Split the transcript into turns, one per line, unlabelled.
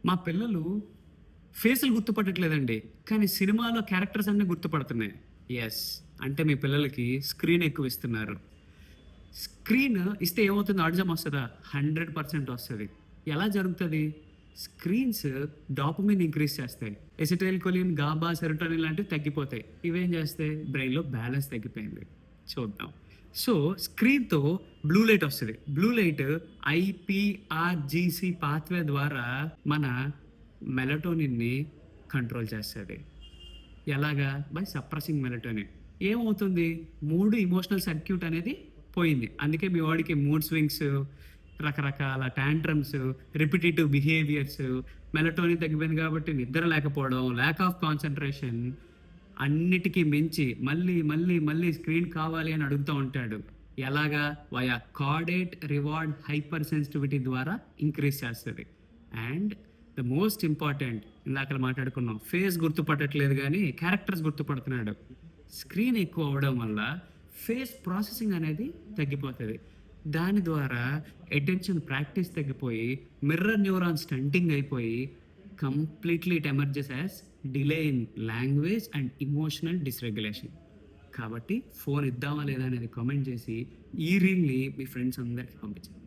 మా పిల్లలు ఫేసులు గుర్తుపట్టట్లేదండి. కానీ సినిమాలో క్యారెక్టర్స్ అన్నీ గుర్తుపడుతున్నాయి. యెస్. అంటే మీ పిల్లలకి స్క్రీన్ ఎక్కువ ఇస్తున్నారు. స్క్రీన్ ఇస్తే ఏమవుతుంది? ఆటిజం వస్తదా? 100% వస్తది. ఎలా జరుగుతది? స్క్రీన్స్ డోపమైన్ ఇంక్రీజ్ చేస్తాయి. ఎసిటైల్‌కోలిన్, గాబా, సెరోటోనిన్ లాంటివి తగ్గిపోతాయి. ఇవేం చేస్తాయి? బ్రెయిన్‌లో బ్యాలెన్స్ తగ్గిపోయింది. చూద్దాం. సో, స్క్రీన్‌తో బ్లూ లైట్ వస్తది. బ్లూ లైట్ ఐపీఆర్‌జీసీ పాత్వే ద్వారా మన మెలటోనిన్‌ని కంట్రోల్ చేస్తది. ఎలాగా? By suppressing melatonin. ఏమవుతుంది? మూడ్ ఎమోషనల్ సర్క్యూట్ అనేది పోయింది. అందుకే మీ వాడికి మూడ్ స్వింగ్స్, రకరకాల టాంట్రమ్స్, రిపిటీటివ్ బిహేవియర్స్, మెలటోనిన్ తగ్గిపోయింది కాబట్టి నిద్ర లేకపోవడం, ల్యాక్ ఆఫ్ కాన్సంట్రేషన్, అన్నిటికి మించి మళ్ళీ, మళ్ళీ, మళ్ళీ స్క్రీన్ కావాలి అని అడుగుతూ ఉంటాడు. ఎలాగా? Via caudate reward hyper sensitivity ద్వారా ఇంక్రీజ్ చేస్తది. అండ్ ద మోస్ట్ ఇంపార్టెంట్, ఇందాకల మాట్లాడుకున్నాం, ఫేస్ గుర్తుపట్టట్లేదు గానీ క్యారెక్టర్స్ గుర్తుపడుతున్నాడు. స్క్రీన్ ఎక్కువ అవ్వడం వల్ల ఫేస్ ప్రాసెసింగ్ అనేది తగ్గిపోతది. దాని ద్వారా అటెన్షన్ ప్రాక్టీస్ తగ్గిపోయి మిర్రర్ న్యూరాన్ స్టంటింగ్ అయిపోయి completely it emerges as delay in language and emotional dysregulation. కాబట్టి ఫోన్ ఇద్దామా లేదా అనేది కామెంట్ చేసి ఈ రీల్‌ని మీ ఫ్రెండ్స్ అందరికి పంపించండి.